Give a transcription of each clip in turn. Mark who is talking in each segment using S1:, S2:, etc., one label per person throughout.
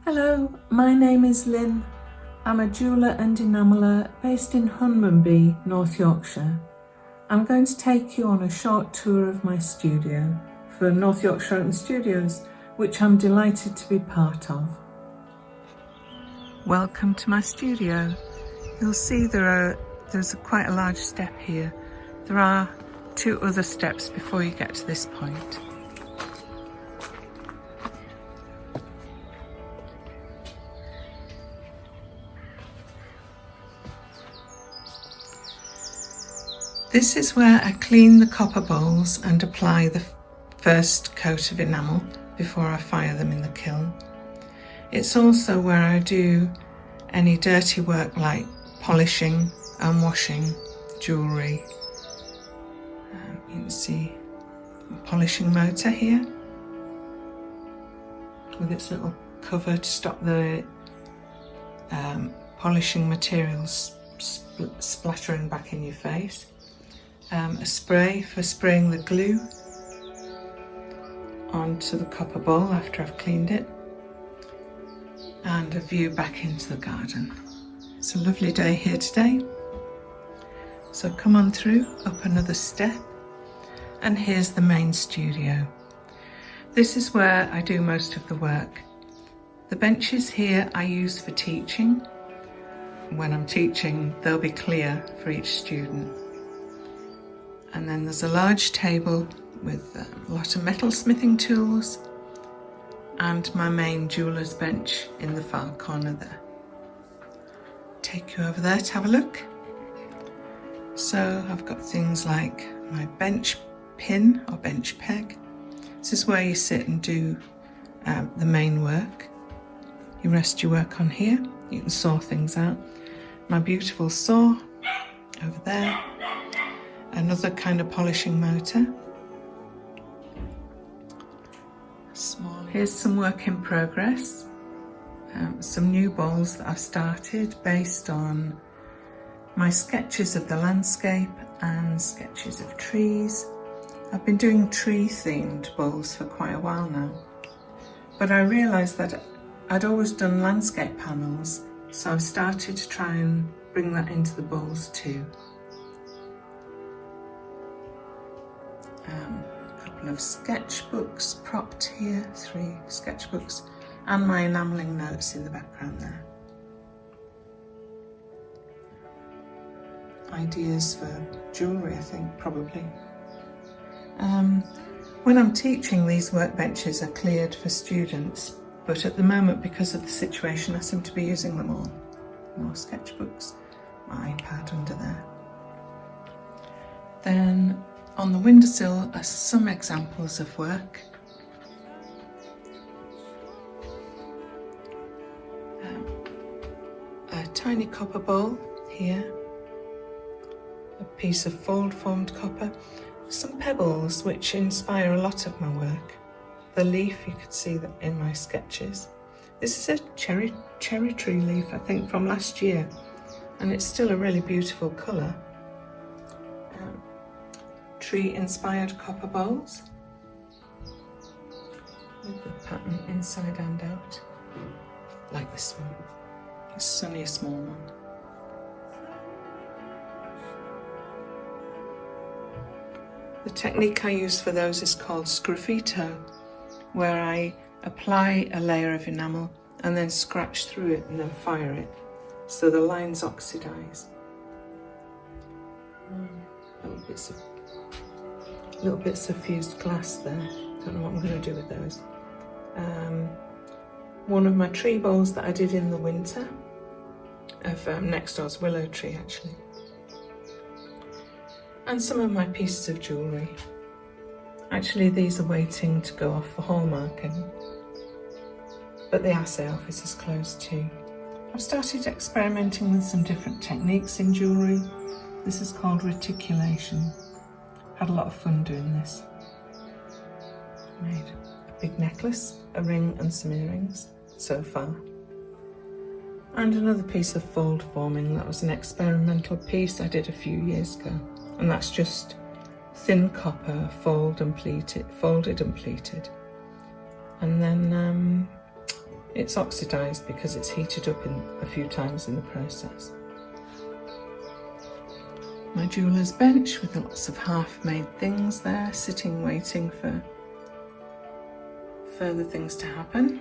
S1: Hello, my name is Lynn. I'm a jeweller and enameller based in Hunmanby, North Yorkshire. I'm going to take you on a short tour of my studio for North Yorkshire Open Studios, which I'm delighted to be part of. Welcome to my studio. You'll see there's quite a large step here. There are 2 other steps before you get to this point. This is where I clean the copper bowls and apply the first coat of enamel before I fire them in the kiln. It's also where I do any dirty work like polishing and washing jewellery. You can see a polishing motor here with its little cover to stop the polishing materials splattering back in your face. A spray for spraying the glue onto the copper bowl after I've cleaned it, and a view back into the garden. It's a lovely day here today, so come on through, up another step, and here's the main studio. This is where I do most of the work. The benches here I use for teaching. When I'm teaching, they'll be clear for each student. And then there's a large table with a lot of metal smithing tools and my main jeweller's bench in the far corner there. Take you over there to have a look. So I've got things like my bench pin or bench peg. This is where you sit and do the main work. You rest your work on here. You can saw things out. My beautiful saw over there. Another kind of polishing motor. Here's some work in progress. Some new bowls that I've started based on my sketches of the landscape and sketches of trees. I've been doing tree themed bowls for quite a while now, but I realised that I'd always done landscape panels, so I've started to try and bring that into the bowls too. A couple of sketchbooks propped here, 3 sketchbooks, and my enamelling notes in the background there. Ideas for jewellery, I think, probably. When I'm teaching, these workbenches are cleared for students, but at the moment, because of the situation, I seem to be using them all. More sketchbooks, my iPad under there. Then on the windowsill are some examples of work. A tiny copper bowl here, a piece of fold-formed copper, some pebbles which inspire a lot of my work. The leaf, you could see that in my sketches. This is a cherry tree leaf, I think, from last year, and it's still a really beautiful colour. Tree-inspired copper bowls with the pattern inside and out, like this one. It's only a small one. The technique I use for those is called Scruffito, where I apply a layer of enamel and then scratch through it and then fire it, so the lines oxidise. Little bits of fused glass there. Don't know what I'm going to do with those. One of my tree bowls that I did in the winter, of next door's willow tree actually. And some of my pieces of jewellery. Actually, these are waiting to go off for hallmarking, but the assay office is closed too. I've started experimenting with some different techniques in jewellery. This is called reticulation. Had a lot of fun doing this. Made a big necklace, a ring and some earrings so far. And another piece of fold forming. That was an experimental piece I did a few years ago. And that's just thin copper folded and pleated. And then it's oxidised because it's heated up a few times in the process. My jeweller's bench with lots of half-made things there, sitting waiting for further things to happen.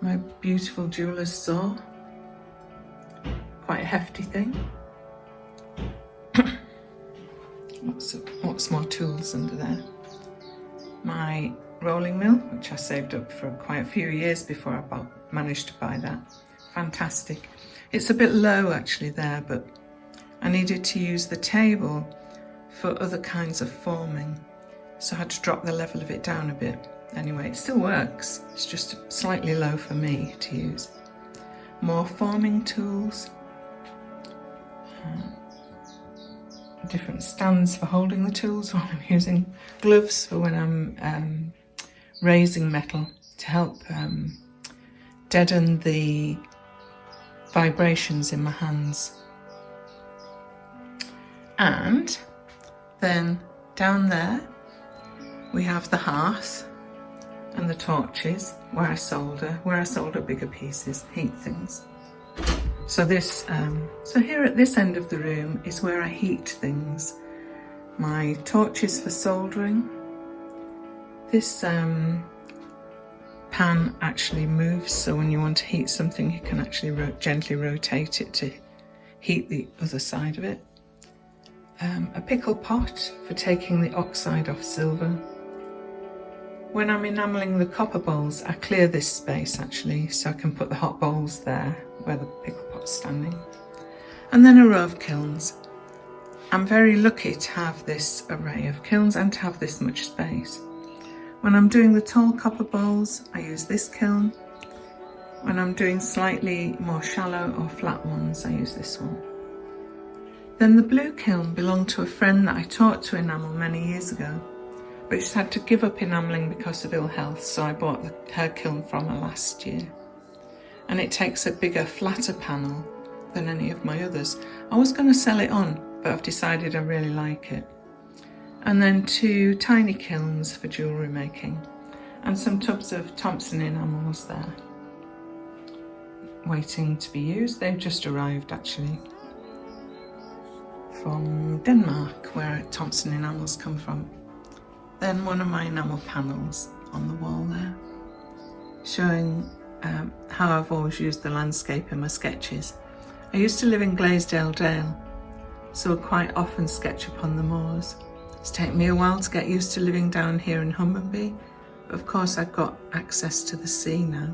S1: My beautiful jeweller's saw, quite a hefty thing. Lots more tools under there. My rolling mill, which I saved up for quite a few years before I managed to buy that. Fantastic. It's a bit low actually there, but I needed to use the table for other kinds of forming, so I had to drop the level of it down a bit. Anyway, it still works, it's just slightly low for me to use. More forming tools, different stands for holding the tools while I'm using gloves for when I'm raising metal to help deaden the vibrations in my hands. And then down there we have the hearth and the torches where I solder bigger pieces, heat things. So this, so here at this end of the room is where I heat things. My torches for soldering. This pan actually moves, so when you want to heat something you can actually gently rotate it to heat the other side of it. A pickle pot for taking the oxide off silver. When I'm enamelling the copper bowls, I clear this space actually, so I can put the hot bowls there where the pickle pot's standing. And then a row of kilns. I'm very lucky to have this array of kilns and to have this much space. When I'm doing the tall copper bowls, I use this kiln. When I'm doing slightly more shallow or flat ones, I use this one. Then the blue kiln belonged to a friend that I taught to enamel many years ago, but she's had to give up enamelling because of ill health, so I bought her kiln from her last year. And it takes a bigger, flatter panel than any of my others. I was going to sell it on, but I've decided I really like it. And then 2 tiny kilns for jewellery making, and some tubs of Thompson enamels there, waiting to be used. They've just arrived actually from Denmark, where Thompson enamels come from. Then one of my enamel panels on the wall there, showing how I've always used the landscape in my sketches. I used to live in Glazdale Dale, so I quite often sketch upon the moors. It's taken me a while to get used to living down here in Humberby, but of course I've got access to the sea now.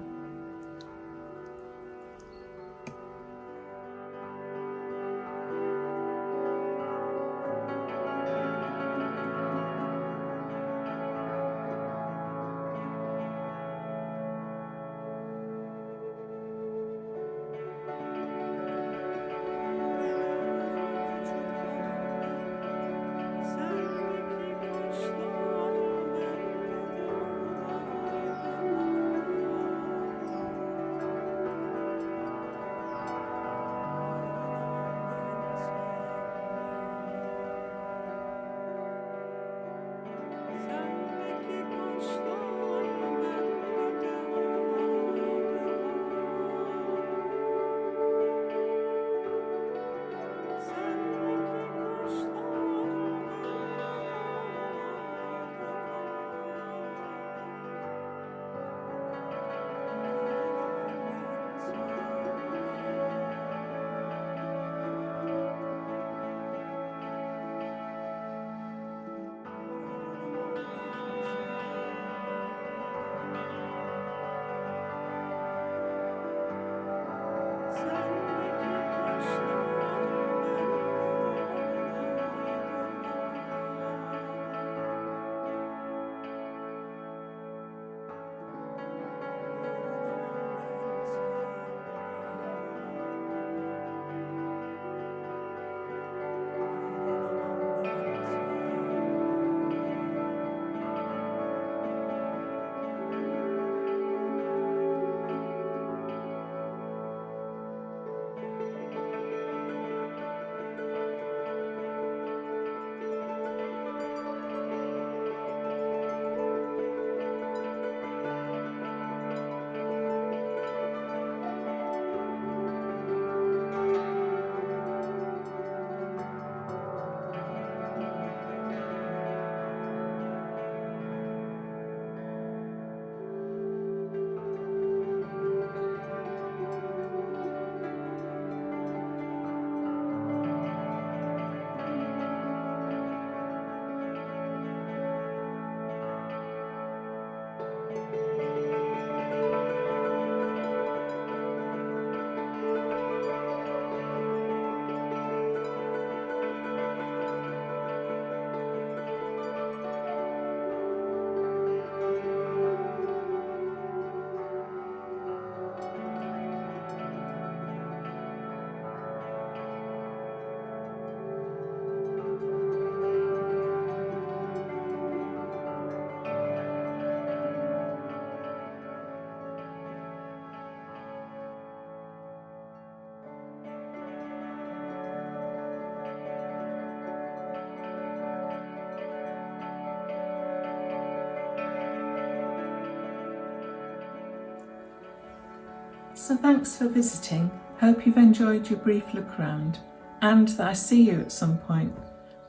S1: So thanks for visiting. Hope you've enjoyed your brief look around and that I see you at some point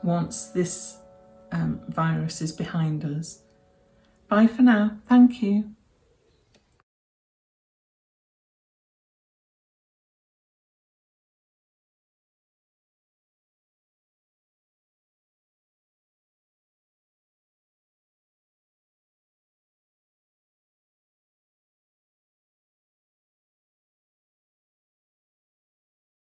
S1: once this virus is behind us. Bye for now. Thank you.